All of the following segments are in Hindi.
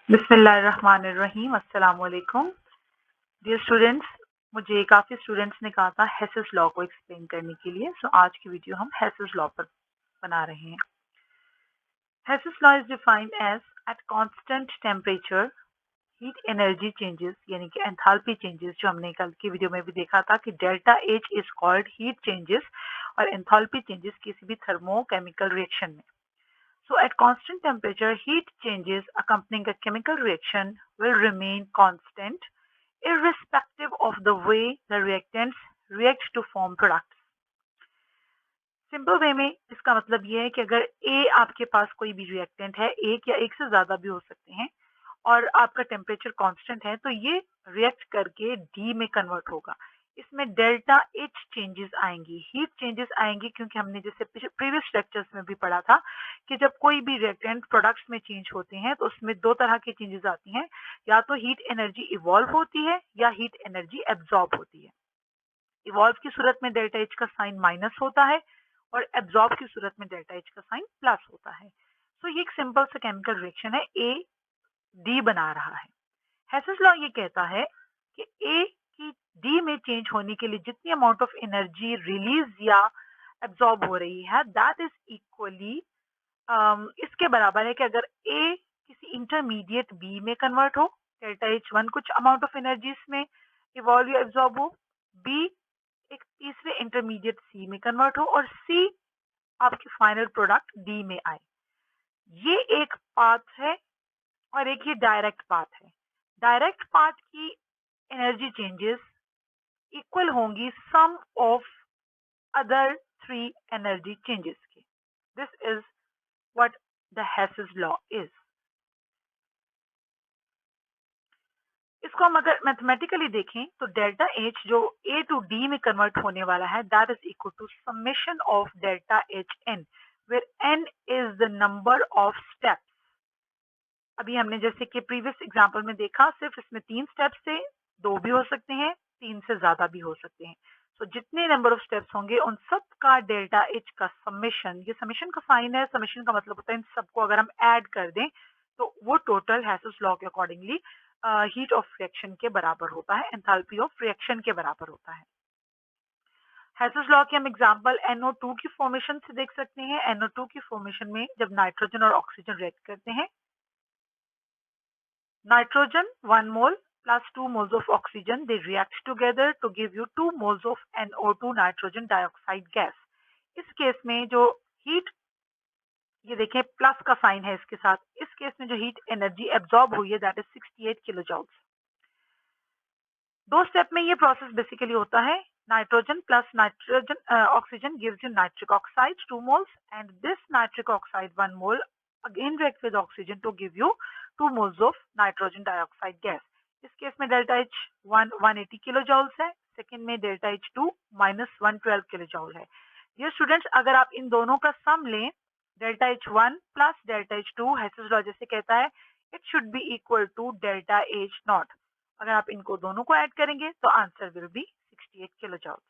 बिस्मिल्लाहिर्रहमानिर्रहीम। अस्सलाम वालेकुम डियर स्टूडेंट्स। मुझे काफ़ी स्टूडेंट्स ने कहा था हेसेस लॉ को एक्सप्लेन करने के लिए, सो आज की वीडियो हम हेसेस लॉ पर बना रहे हैं। Hess's law is defined as at constant temperature heat energy changes, यानी कि एंथैल्पी चेंजेस, जो हमने कल की वीडियो में भी देखा था कि delta H is called heat changes और एंथैल्पी चेंजेस किसी भी थर्मोकेमिकल रिएक्शन में। So at constant temperature, heat changes accompanying a chemical reaction will remain constant irrespective of the way the reactants react to form products. Simple way में इसका मतलब ये है कि अगर ए आपके पास कोई भी रिएक्टेंट है, एक या एक से ज्यादा भी हो सकते हैं, और आपका टेम्परेचर कांस्टेंट है, तो ये रिएक्ट करके डी में कन्वर्ट होगा। इसमें डेल्टा एच चेंजेस आएंगी, हीट चेंजेस आएंगी, क्योंकि हमने जैसे प्रीवियस लेक्चर्स में भी पढ़ा था कि जब कोई भी रिएक्टेंट प्रोडक्ट्स में चेंज होते हैं तो उसमें दो तरह की चेंजेस आती हैं, या तो हीट एनर्जी इवॉल्व होती है या हीट एनर्जी एब्जॉर्ब होती है। इवॉल्व की सूरत में डेल्टा एच का साइन माइनस होता है और एब्जॉर्ब की सूरत में डेल्टा एच का साइन प्लस होता है। तो ये एक सिंपल सा केमिकल रिएक्शन है, ए डी बना रहा है। हेसेस लॉ ये कहता है कि ए की डी में चेंज होने के लिए जितनी अमाउंट ऑफ एनर्जी रिलीज या एब्जॉर्ब हो रही है, दैट इज इक्वली इसके बराबर है कि अगर ए किसी इंटरमीडिएट बी में कन्वर्ट हो, डेल्टा एच वन कुछ अमाउंट ऑफ एनर्जी इसमें इवॉल्व या एब्जॉर्ब हो, बी एक तीसरे इंटरमीडिएट सी में कन्वर्ट हो, और सी आपकी फाइनल प्रोडक्ट डी में आए। ये एक पाथ है और एक ये डायरेक्ट पाथ है। डायरेक्ट पाथ की एनर्जी चेंजेस इक्वल होंगी sum of other three energy changes के। This is what the Hess's law is. इसको हम अगर मैथमेटिकली देखें तो डेल्टा एच जो ए टू डी में कन्वर्ट होने वाला है, that is equal to summation of delta H N, where N is the number of steps. अभी हमने जैसे कि प्रीवियस एग्जांपल में देखा, सिर्फ इसमें 3 स्टेप्स थे, 2 भी हो सकते हैं, 3 से ज्यादा भी हो सकते हैं। तो जितने नंबर ऑफ स्टेप्स होंगे उन सब का डेल्टा एच का समेशन, ये समेशन का साइन है, समेशन का मतलब होता है इन सबको अगर हम ऐड कर दें तो वो टोटल हेसेस लॉ के अकॉर्डिंगली हीट ऑफ रिएक्शन के बराबर होता है, एंथैल्पी ऑफ रिएक्शन के बराबर होता है। हेसेस लॉ के हम एग्जांपल NO2 की फॉर्मेशन से देख सकते हैं। NO2 की फॉर्मेशन में जब नाइट्रोजन और ऑक्सीजन रिएक्ट करते हैं, nitrogen 1 mole plus 2 moles of oxygen, they react together to give you 2 moles of NO2 nitrogen dioxide gas. इस केस में जो हीट, ये देखें प्लस का साइन है इसके साथ, इस केस में जो हीट एनर्जी एब्जॉर्ब हुई है that is 68 kilo joules. 2 step में ये प्रोसेस बेसिकली होता है। Nitrogen plus nitrogen oxygen gives you nitric oxide 2 moles, and this nitric oxide 1 mole again reacts with oxygen to give you 2 moles of nitrogen dioxide gas. इस केस में delta H one 180 kilo joules है, सेकेंड में delta H two minus 112 kilo joule है। ये स्टूडेंट्स अगर आप इन दोनों का सम लें, delta H one plus delta H two, Hess's law जैसे कहता है it should be equal to delta H naught. अगर आप इनको दोनों को ऐड करेंगे तो answer will be 68 kilo joule.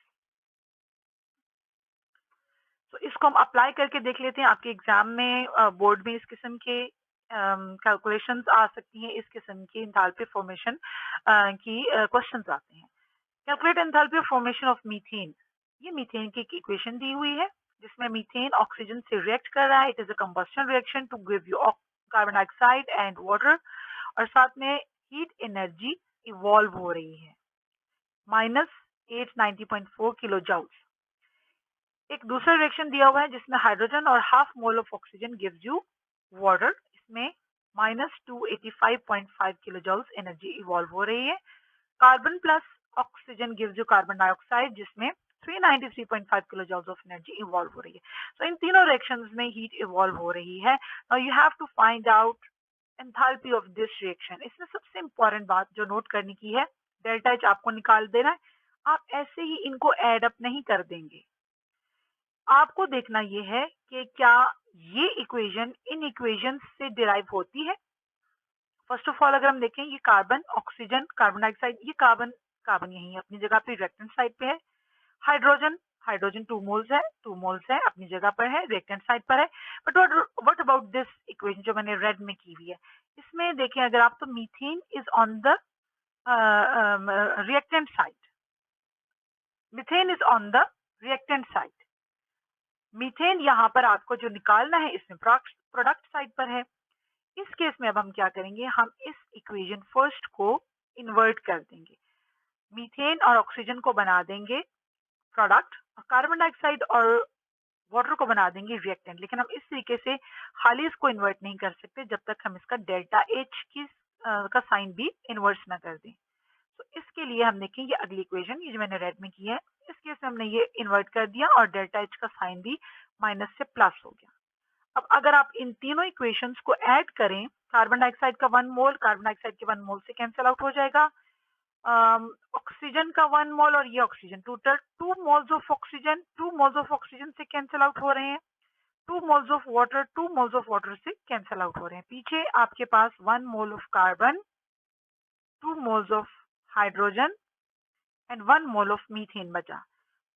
तो इसको हम अप्लाई करके देख लेते हैं। आपके एग्जाम में बोर्ड में इस किस्म के कैलकुलेशंस आ सकती हैं, इस किस्म की एंथैल्पी फॉर्मेशन की क्वेश्चंस आते हैं। Calculate enthalpy formation of methane. ये मीथेन की इक्वेशन दी हुई है जिसमें मीथेन ऑक्सीजन से रिएक्ट कर रहा है। It is a combustion reaction to give you carbon dioxide and water, और साथ में हीट एनर्जी इवॉल्व हो रही है -890.4 किलो जूल्स। एक दूसरा रिएक्शन दिया हुआ है जिसमें हाइड्रोजन और half mole of oxygen gives you water, इसमें -285.5 किलो जूल्स एनर्जी इवॉल्व हो रही है। Carbon plus oxygen gives you carbon dioxide जिसमें 393.5 kilo joules of energy evolve हो रही है। तो इन तीनों रिएक्शंस में हीट इवॉल्व हो रही है। Now you have to find out enthalpy of this reaction. इसमें सबसे इंपॉर्टेंट बात जो नोट करने की है, डेल्टा एच आपको निकाल देना है। आप ऐसे ही इनको एड अप नहीं कर देंगे, आपको देखना ये है कि क्या ये इक्वेशन इन इक्वेशन से डिराइव होती है। फर्स्ट ऑफ ऑल अगर हम देखें, ये कार्बन ऑक्सीजन कार्बन डाइऑक्साइड, ये कार्बन कार्बन यही अपनी जगह पे रिएक्टेंट साइड पे है। हाइड्रोजन हाइड्रोजन 2 मोल्स है, 2 मोल्स है, अपनी जगह पर है, रिएक्टेंट साइड पर है। But what about this equation जो मैंने रेड में की हुई है, इसमें देखें अगर आप, तो methane is on the reactant side, methane is on the reactant side. Methane यहाँ पर आपको जो निकालना है इसमें प्रोडक्ट साइड पर है। इस केस में अब हम क्या करेंगे, हम इस इक्वेशन फर्स्ट को इन्वर्ट कर देंगे, मीथेन और ऑक्सीजन को बना देंगे प्रोडक्ट, और कार्बन डाइऑक्साइड और वाटर को बना देंगे रिएक्टेंट। लेकिन हम इस तरीके से खाली इसको इन्वर्ट नहीं कर सकते जब तक हम इसका डेल्टा एच की का साइन भी इन्वर्स ना कर दें। तो इसके लिए हम देखेंगे अगली इक्वेशन, ये जो मैंने रेड में की है, इस केस में हमने ये इन्वर्ट कर दिया और डेल्टा एच का साइन भी माइनस से प्लस हो गया। अब अगर आप इन तीनों इक्वेशंस को ऐड करें, कार्बन डाइऑक्साइड का 1 मोल कार्बन डाइऑक्साइड के 1 मोल से कैंसिल आउट हो जाएगा, ऑक्सीजन का 1 मोल और ये oxygen, total 2 moles of oxygen, 2 moles of oxygen से कैंसिल आउट हो रहे हैं, 2 moles of water, 2 moles of water से कैंसिल आउट हो रहे हैं। पीछे आपके पास 1 mole of carbon, 2 moles of hydrogen and 1 mole of methane बचा।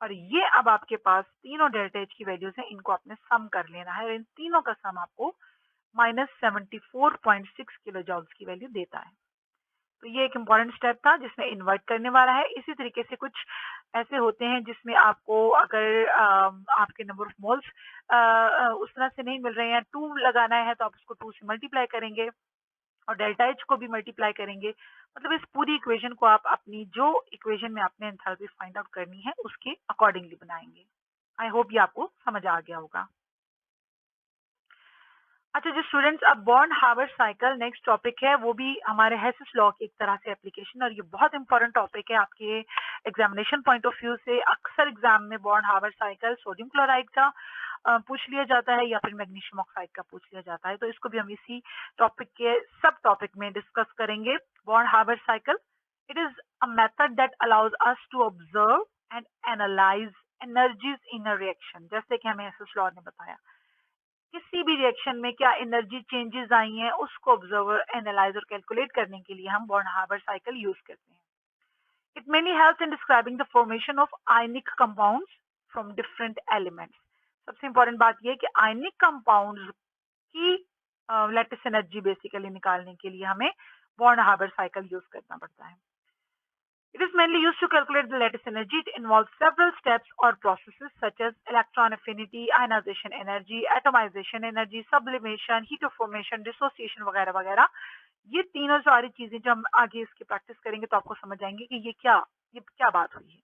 और ये अब आपके पास तीनों डेल्टा एच की वैल्यूज हैं, इनको आपने सम कर लेना है, और इन तीनों का सम आपको -74.6 किलो जॉल्स की वैल्यू देता है। तो ये एक इम्पॉर्टेंट स्टेप था जिसमें इन्वर्ट करने वाला है। इसी तरीके से कुछ ऐसे होते हैं जिसमें आपको अगर आपके नंबर ऑफ मोल्स उस तरह से नहीं मिल रहे हैं, 2 लगाना है तो आप उसको 2 से मल्टीप्लाई करेंगे और डेल्टा एच को भी मल्टीप्लाई करेंगे। मतलब इस पूरी इक्वेशन को आप अपनी जो इक्वेशन में आपने एंथैल्पी फाइंड आउट करनी है उसके अकॉर्डिंगली बनाएंगे। आई होप ये आपको समझ आ गया होगा। अच्छा जी स्टूडेंट्स, अब Born Haber cycle next topic है, वो भी हमारे हेसिस लॉ की एक तरह से एप्लीकेशन, और ये बहुत इंपॉर्टेंट टॉपिक है आपके एग्जामिनेशन पॉइंट ऑफ व्यू से। अक्सर एग्जाम में Born Haber cycle sodium chloride का पूछ लिया जाता है या फिर मैग्नीशियम ऑक्साइड का पूछ लिया जाता है, तो इसको भी हम इसी टॉपिक के सब टॉपिक में डिस्कस करेंगे। Born Haber cycle, it is a method that allows us to observe and analyse energies in a reaction. जैसे कि हमें हेसिस लॉ ने बताया, किसी भी रिएक्शन में क्या एनर्जी चेंजेस आई हैं उसको ऑब्जर्वर एनालाइज और कैलकुलेट करने के लिए हम बॉर्न हार्बर साइकिल यूज करते हैं। It mainly helps in describing the formation of ionic compounds from different elements. सबसे इंपॉर्टेंट बात यह है कि आयनिक कंपाउंड्स की लैटिस एनर्जी बेसिकली निकालने के लिए हमें बॉर्न हार्बर साइकिल यूज करना पड़ता है। It is mainly used to calculate the lattice energy. It involves several steps or processes such as electron affinity, ionization energy, atomization energy, sublimation, heat of formation, dissociation वगैरह वगैरह। ये तीनों सारी चीजें जब हम आगे इसकी प्रैक्टिस करेंगे तो आपको समझ आएंगे कि ये क्या बात हुई है।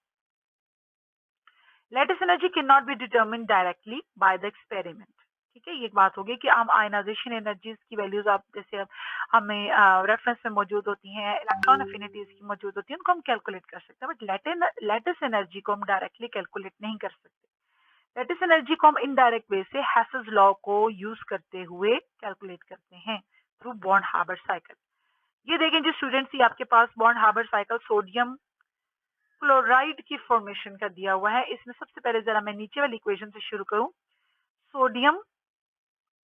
Lattice energy cannot be determined directly by the experiment. ठीक है, ये एक बात होगी कि हम आयनाइजेशन एनर्जीज की वैल्यूज आप जैसे हमें रेफरेंस में मौजूद होती हैं, इलेक्ट्रॉन अफिनिटीज की मौजूद होती है, उनको हम कैलकुलेट कर सकते हैं, बट लैटिस एनर्जी को हम डायरेक्टली कैलकुलेट नहीं कर सकते। लैटिस एनर्जी को हम इनडायरेक्ट वे से हेसेस लॉ को यूज करते हुए कैलकुलेट करते हैं थ्रू बॉर्न हार्बर साइकिल। ये देखें जी स्टूडेंट्स, ये आपके पास Born Haber cycle sodium chloride की फॉर्मेशन का दिया हुआ है। इसमें सबसे पहले जरा मैं नीचे वाली इक्वेशन से शुरू करूं, sodium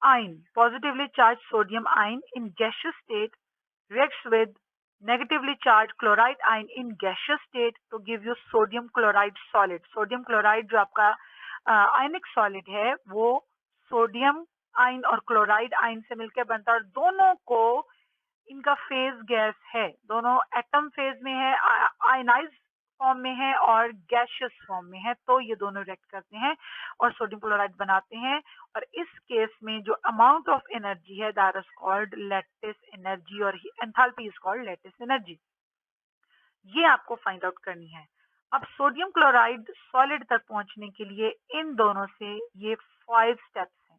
ion, positively charged sodium ion in gaseous state reacts with negatively charged chloride ion in gaseous state to give you sodium chloride solid. Sodium chloride जो आपका आयनिक सॉलिड है वो सोडियम आयन और क्लोराइड आयन से मिलकर बनता है, और दोनों को इनका फेज गैस है, दोनों एटम फेज में है, आयनाइज फॉर्म में है और गैसियस फॉर्म में है, तो ये दोनों रिएक्ट करते हैं और सोडियम क्लोराइड बनाते हैं। और इस केस में जो अमाउंट ऑफ एनर्जी है that is called lattice energy, और enthalpy is called lattice energy. ये आपको फाइंड आउट करनी है। अब सोडियम क्लोराइड सॉलिड तक पहुंचने के लिए इन दोनों से ये 5 स्टेप्स हैं।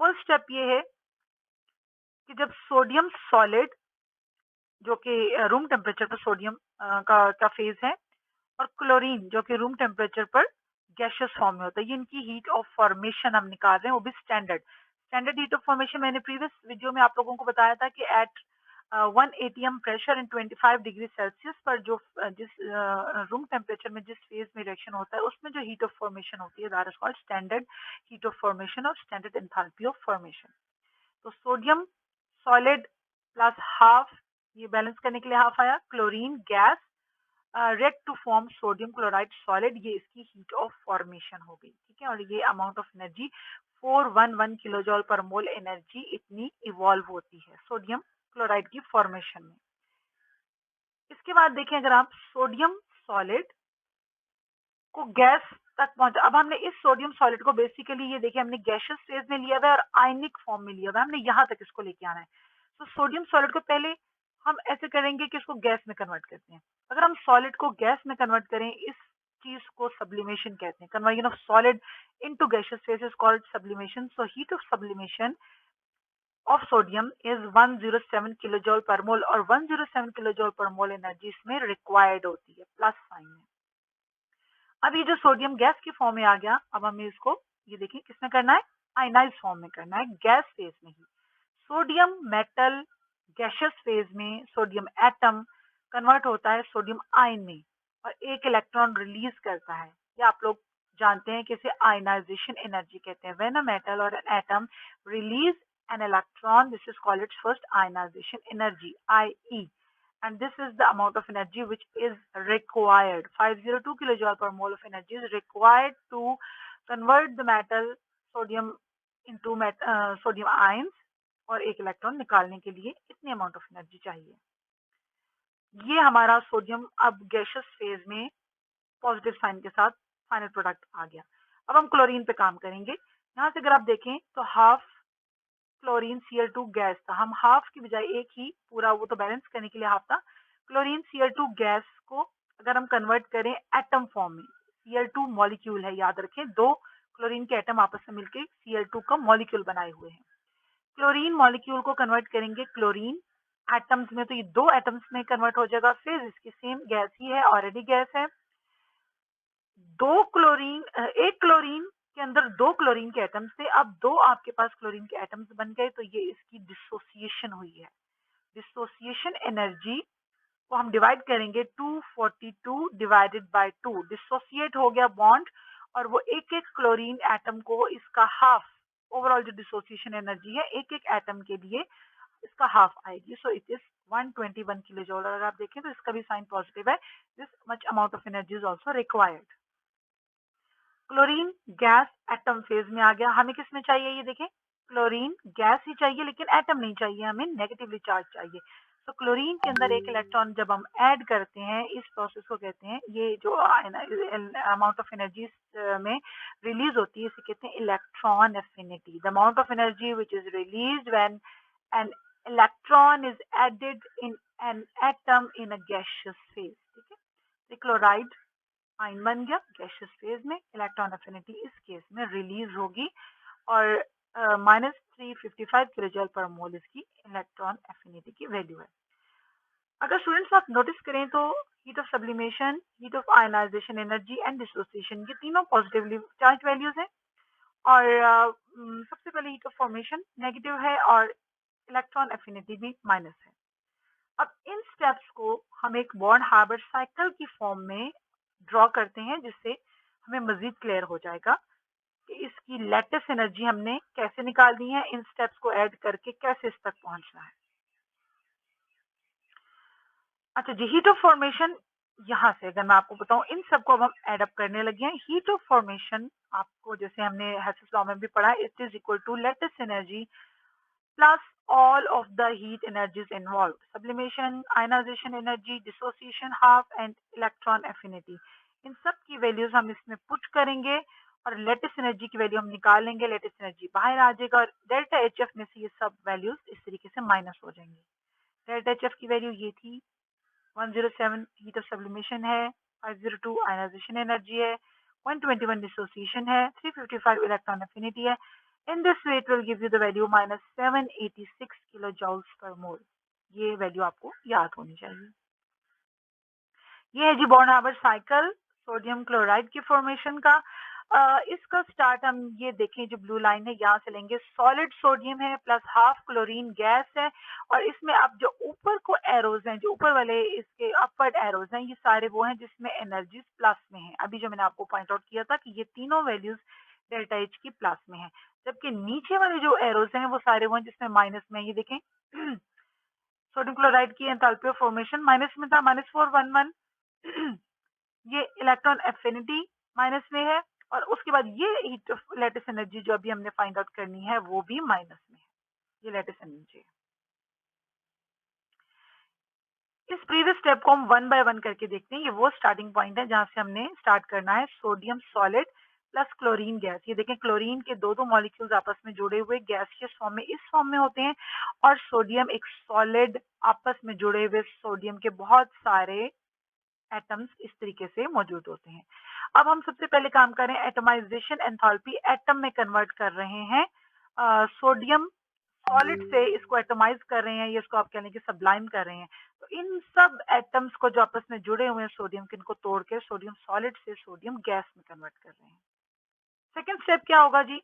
फर्स्ट स्टेप ये है कि जब सोडियम सॉलिड जो कि रूम टेम्परेचर पर सोडियम का फेज है, और क्लोरीन जो कि रूम टेम्परेचर पर गैसियस फॉर्म में होता है, ये इनकी हीट ऑफ फॉर्मेशन हम निकाल रहे हैं, वो भी स्टैंडर्ड हीट ऑफ फॉर्मेशन। मैंने प्रीवियस वीडियो में आप लोगों को बताया था कि at 1 atm pressure in 25 degree Celsius पर जो जिस रूम टेम्परेचर में जिस फेज में रिएक्शन होता है उसमें जो हीट ऑफ फॉर्मेशन होती है that is called standard heat of formation और स्टैंडर्ड एंथैल्पी ऑफ फॉर्मेशन। तो सोडियम सॉलिड प्लस हाफ, ये बैलेंस करने के लिए हाफ आया, chlorine gas react to form sodium chloride solid, ये इसकी हीट ऑफ फॉर्मेशन हो गई, ठीक है। और ये अमाउंट ऑफ एनर्जी 411 किलो जॉल पर मोल एनर्जी इतनी इवॉल्व होती है सोडियम क्लोराइड की फॉर्मेशन में। इसके बाद देखें, अगर आप सोडियम सॉलिड को गैस तक पहुंचा, अब हमने इस सोडियम सॉलिड को बेसिकली ये देखिए हमने गैसियस फेज में लिया हुआ है और आयनिक फॉर्म में लिया हुआ है, हमने यहाँ तक इसको लेके आना है। तो सोडियम सॉलिड को पहले हम ऐसे करेंगे कि इसको गैस में कन्वर्ट करते हैं। अगर हम सॉलिड को गैस में कन्वर्ट करें, इस चीज को सब्लिमेशन कहते हैं। Conversion of solid into gaseous phase is called sublimation. So heat of sublimation of sodium is 107 kilo जॉल पर मोल, और 107 किलो जॉल पर मोल एनर्जी इसमें रिक्वायर्ड होती है प्लस साइन में। अब ये जो सोडियम गैस की फॉर्म में आ गया, अब हमें इसको ये देखिए किसमें करना है, आयनाइज फॉर्म में करना है, गैस फेज में ही। सोडियम मेटल गैसियस फेज में सोडियम एटम कन्वर्ट होता है सोडियम आयन में और एक इलेक्ट्रॉन रिलीज करता है। ये आप लोग जानते हैं कि इसे आयनाइजेशन एनर्जी कहते हैं। व्हेन अ मेटल और an atom release an electron, this is called its first ionization energy, IE, and this is the amount of energy which is required. 502 kilojoule per mole of energy is required to convert the metal sodium into sodium ions, और एक इलेक्ट्रॉन निकालने के लिए इतनी अमाउंट ऑफ एनर्जी चाहिए। ये हमारा सोडियम अब गैसियस फेज में पॉजिटिव साइन के साथ फाइनल प्रोडक्ट आ गया। अब हम क्लोरीन पे काम करेंगे। यहाँ से अगर आप देखें तो हाफ क्लोरीन Cl2 गैस था, हम हाफ की बजाय एक ही पूरा, वो तो बैलेंस करने के लिए हाफ था। क्लोरीन Cl2 गैस को अगर हम कन्वर्ट करें एटम फॉर्म में, Cl2 मॉलिक्यूल है, याद रखें, दो क्लोरीन के एटम आपस में मिलकर Cl2 का मॉलिक्यूल बनाए हुए हैं। क्लोरीन मॉलिक्यूल को कन्वर्ट करेंगे क्लोरीन एटम्स में, तो ये दो एटम्स में कन्वर्ट हो जाएगा, फिर इसकी सेम गैस ही है, ऑलरेडी गैस है। दो क्लोरीन, एक क्लोरीन के अंदर दो क्लोरीन के एटम्स थे, अब दो आपके पास क्लोरीन के एटम्स बन गए, तो ये इसकी डिसोसिएशन हुई है। डिसोसिएशन एनर्जी को हम डिवाइड करेंगे 242 डिवाइडेड बाय 2, डिसोसिएट हो गया बॉन्ड, और वो एक एक क्लोरीन एटम को इसका हाफ, ओवरऑल जो डिसोसिएशन एनर्जी है एक एक एटम के लिए इसका हाफ आएगी। So it is 121 kilo joule. अगर आप देखें तो इसका भी साइन पॉजिटिव है, this much amount of energy is also required. Chlorine gas atom phase में आ गया। हमें किसमें चाहिए, ये देखें, क्लोरीन गैस ही चाहिए लेकिन एटम नहीं चाहिए, हमें नेगेटिवली चार्ज चाहिए। तो क्लोरीन के अंदर एक इलेक्ट्रॉन जब हम ऐड करते हैं, इस प्रोसेस को कहते हैं, ये जो अमाउंट ऑफ एनर्जी में रिलीज होती है इसे कहते हैं electron affinity. The amount of energy which is release when an electron is added in an atom in a gaseous phase, ठीक है। क्लोराइड आयन बन गया गैसियस फेज में, इलेक्ट्रॉन एफिनिटी इस केस में रिलीज होगी और -355 किलोजूल पर मोल इसकी इलेक्ट्रॉन एफिनिटी की वैल्यू है। अगर स्टूडेंट्स आप नोटिस करें तो heat of sublimation, heat of ionisation energy and dissociation, ये तीनों पॉजिटिवली चार्ज वैल्यूज हैं, और सबसे पहले हीट ऑफ फॉर्मेशन नेगेटिव है और इलेक्ट्रॉन एफिनिटी भी माइनस है। अब इन स्टेप्स को हम एक बॉन्ड हार्बर साइकिल की फॉर्म में ड्रॉ करते हैं, जिससे हमें मजीद क्लियर हो जाएगा कि इसकी लेटेस्ट एनर्जी हमने कैसे निकालनी है, इन स्टेप्स को ऐड करके कैसे इस तक पहुंचना है। अच्छा जी, हीट ऑफ फॉर्मेशन, यहाँ से अगर मैं आपको बताऊं, इन सबको अब हम एड अप करने लगे हैं। हीट ऑफ फॉर्मेशन आपको जैसे हमने हेसेस लॉ में भी पढ़ा, it is equal to lattice energy plus all of the heat energies involved: sublimation, ionization energy, dissociation half and electron affinity। इन सब की वैल्यूज हम इसमें पुट करेंगे और लेटेस्ट एनर्जी की वैल्यू हम निकालेंगे, लेटेस्ट एनर्जी बाहर आ जाएगा और डेल्टा एच एफ में से ये सब वैल्यूज इस तरीके से माइनस हो जाएंगे। डेल्टा एच एफ की वैल्यू ये थी, 107 हीट ऑफ सब्लिमेशन है, 502 आयनाइजेशन एनर्जी है, 121 डिसोसिएशन है, 355 इलेक्ट्रॉन एफिनिटी है। In this way, it will give you the value -786 kilojoules per mole। ये वैल्यू आपको याद होनी चाहिए। ये है जी बॉन्ड हार्बर साइकिल सोडियम क्लोराइड की फॉर्मेशन का। इसका स्टार्ट हम ये देखें, जो ब्लू लाइन है यहाँ से लेंगे, सॉलिड सोडियम है प्लस हाफ क्लोरीन गैस है, और इसमें अब जो ऊपर को एरोज हैं, जो ऊपर वाले इसके अपवर्ड एरोज हैं, ये सारे वो हैं जिसमें एनर्जी प्लस में है। अभी जो मैंने आपको पॉइंट आउट किया था कि ये तीनों वैल्यूज डेल्टा एच की प्लस में है, जबकि नीचे वाले जो एरोज हैं वो सारे वो हैं जिसमें माइनस में। ये देखें, सोडियम क्लोराइड की एंथैल्पी ऑफ फॉर्मेशन माइनस में था, -411, ये इलेक्ट्रॉन एफिनिटी माइनस में है, और उसके बाद ये हीट ऑफ लैटिस एनर्जी जो अभी हमने फाइंड आउट करनी है वो भी माइनस में है। ये लैटिस एनर्जी है। इस प्रीवियस स्टेप को हम वन बाय वन करके देखते हैं। ये वो स्टार्टिंग पॉइंट है जहां से हमने स्टार्ट करना है। Sodium solid plus chlorine gas. ये देखें, क्लोरीन के दो दो मॉलिक्यूल्स आपस में जुड़े हुए गैसियस फॉर्म में इस फॉर्म में होते हैं, और सोडियम एक सॉलिड आपस में जुड़े हुए सोडियम के बहुत सारे एटम्स इस तरीके से मौजूद होते हैं। अब हम सबसे पहले काम करें, एटमाइजेशन एंथैल्पी एटम में कन्वर्ट कर रहे हैं। सोडियम सॉलिड से इसको एटमाइज कर रहे हैं, ये इसको आप कह लें कि सबलाइम कर रहे हैं। तो इन सब एटम्स को जो आपस में जुड़े हुए हैं सोडियम के, इनको तोड़ के सोडियम सॉलिड से सोडियम गैस में कन्वर्ट कर रहे हैं। सेकेंड स्टेप क्या होगा जी?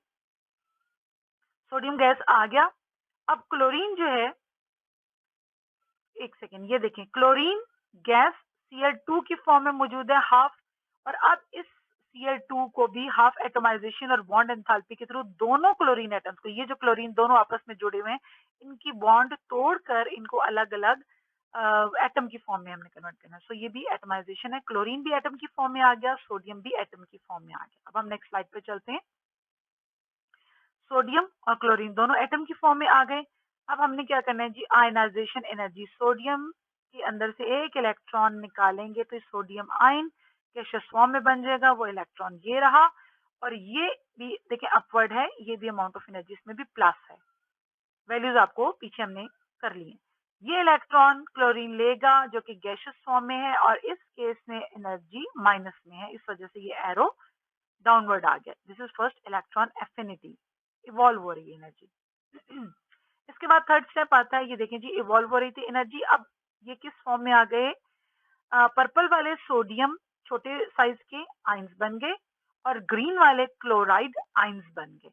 सोडियम गैस आ गया। अब क्लोरीन जो है, एक सेकेंड, ये देखें, क्लोरीन गैस Cl2 की फॉर्म में मौजूद है हाफ, और अब इस Cl2 को भी हाफ एटमाइजेशन और बॉन्ड एंथैल्पी के थ्रू दोनों क्लोरीन एटम्स को, ये जो क्लोरीन दोनों आपस में जुड़े हुए हैं, इनकी बॉन्ड तोड़कर इनको अलग अलग एटम की फॉर्म में हमने कन्वर्ट करना है। सो ये भी एटमाइजेशन है। क्लोरीन भी एटम की फॉर्म में आ गया, सोडियम भी एटम की फॉर्म में आ गया। अब हम नेक्स्ट स्लाइड पे चलते हैं। सोडियम और क्लोरीन दोनों एटम की फॉर्म में आ गए। अब हमने क्या करना है जी? Ionization energy. सोडियम के अंदर से एक इलेक्ट्रॉन निकालेंगे तो सोडियम आयन गैसियस फॉर्म में बन जाएगा। वो इलेक्ट्रॉन ये रहा, और ये भी देखें अपवर्ड है, ये भी अमाउंट ऑफ एनर्जी इसमें भी प्लस है। वैल्यूज आपको पीछे हमने कर ली है। ये इलेक्ट्रॉन क्लोरीन लेगा जो कि गैसियस फॉर्म में है, और इस केस में एनर्जी माइनस में है, इस वजह से ये एरो डाउनवर्ड आ गया। This is first electron affinity, evolve हो रही है एनर्जी। इसके बाद थर्ड स्टेप आता है, ये देखें जी, इवॉल्व हो रही थी एनर्जी, अब ये किस फॉर्म में आ गए? पर्पल वाले सोडियम छोटे साइज के आयंस बन गए, और ग्रीन वाले क्लोराइड आयंस बन गए।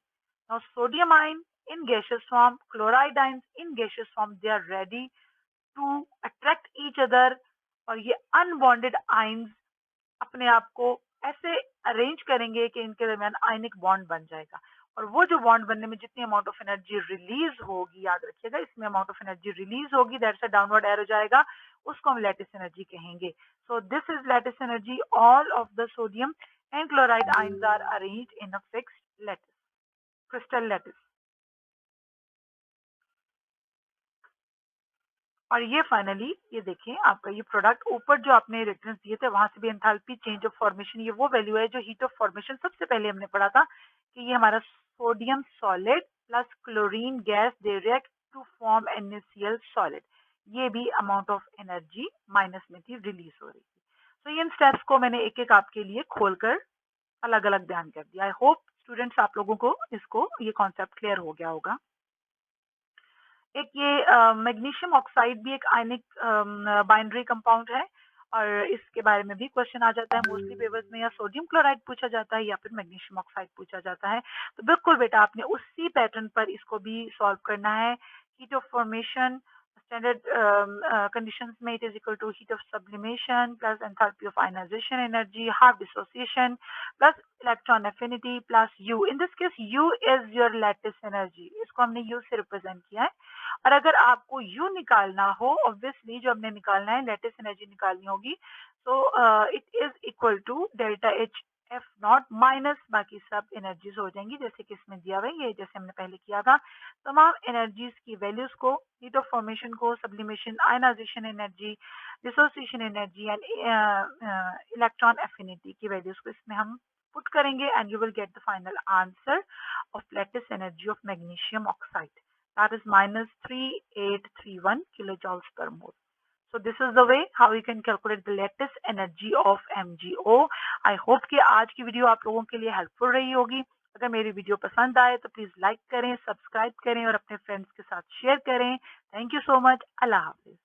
Now sodium ion in gaseous form, chloride ions in gaseous form, they are ready to attract each other, और ये unbonded ions अपने आप को ऐसे अरेंज करेंगे कि इनके दरमियान आयनिक बॉन्ड बन जाएगा, और वो जो बॉन्ड बनने में जितनी अमाउंट ऑफ एनर्जी रिलीज होगी, याद रखिएगा इसमें अमाउंट ऑफ एनर्जी रिलीज होगी, दैट से डाउनवर्ड एरो जाएगा, उसको हम लैटिस एनर्जी कहेंगे। So this is lattice energy. All of the sodium and chloride ions are arranged in a fixed lattice, crystal lattice. और ये फाइनली, ये देखिए आपका ये प्रोडक्ट, ऊपर जो आपने रेफरेंस दिए थे वहां से भी एंथैल्पी चेंज ऑफ फॉर्मेशन, ये वो वैल्यू है जो हीट ऑफ फॉर्मेशन सबसे पहले हमने पढ़ा था कि ये हमारा sodium solid plus chlorine gas they react to form NaCl solid. ये भी अमाउंट ऑफ एनर्जी माइनस में थी, रिलीज हो रही थी। तो इन स्टेप्स को मैंने एक एक आपके लिए खोलकर अलग अलग बयान कर दिया। आई होप स्टूडेंट्स आप लोगों को इसको ये कॉन्सेप्ट क्लियर हो गया होगा। एक ये मैग्नीशियम ऑक्साइड भी एक आयनिक बाइनरी कंपाउंड है, और इसके बारे में भी क्वेश्चन आ जाता है मोस्टली पेपर्स में, या सोडियम क्लोराइड पूछा जाता है या फिर मैग्नीशियम ऑक्साइड पूछा जाता है। तो बिल्कुल बेटा आपने उसी पैटर्न पर इसको भी सॉल्व करना है। Heat of formation standard conditions में it is equal to heat of sublimation plus enthalpy of ionization energy half dissociation plus electron affinity plus U. In this case U is your lattice energy, इसको हमने U से रिप्रेजेंट किया है। और अगर आपको U निकालना हो, ऑब्वियसली जो हमने निकालना है लैटिस एनर्जी निकालनी होगी, तो it is equal to delta H F naught minus बाकी सब एनर्जीज हो जाएंगी जैसे कि इसमें दिया हुआ है, ये जैसे हमने पहले किया था। तमाम एनर्जीज की वैल्यूज को, हीट ऑफ फॉर्मेशन को, sublimation, ionisation energy, dissociation energy and electron affinity की वैल्यूज को इसमें हम पुट करेंगे, and you will get the final answer of lattice energy of magnesium oxide, that is minus 3831 kilojoules per mole. So this is the way how you can calculate the lattice energy of MgO. I hope कि आज की वीडियो आप लोगों के लिए हेल्पफुल रही होगी। अगर मेरी वीडियो पसंद आए तो प्लीज लाइक करें, सब्सक्राइब करें और अपने फ्रेंड्स के साथ शेयर करें। Thank you so much. Allah Hafiz.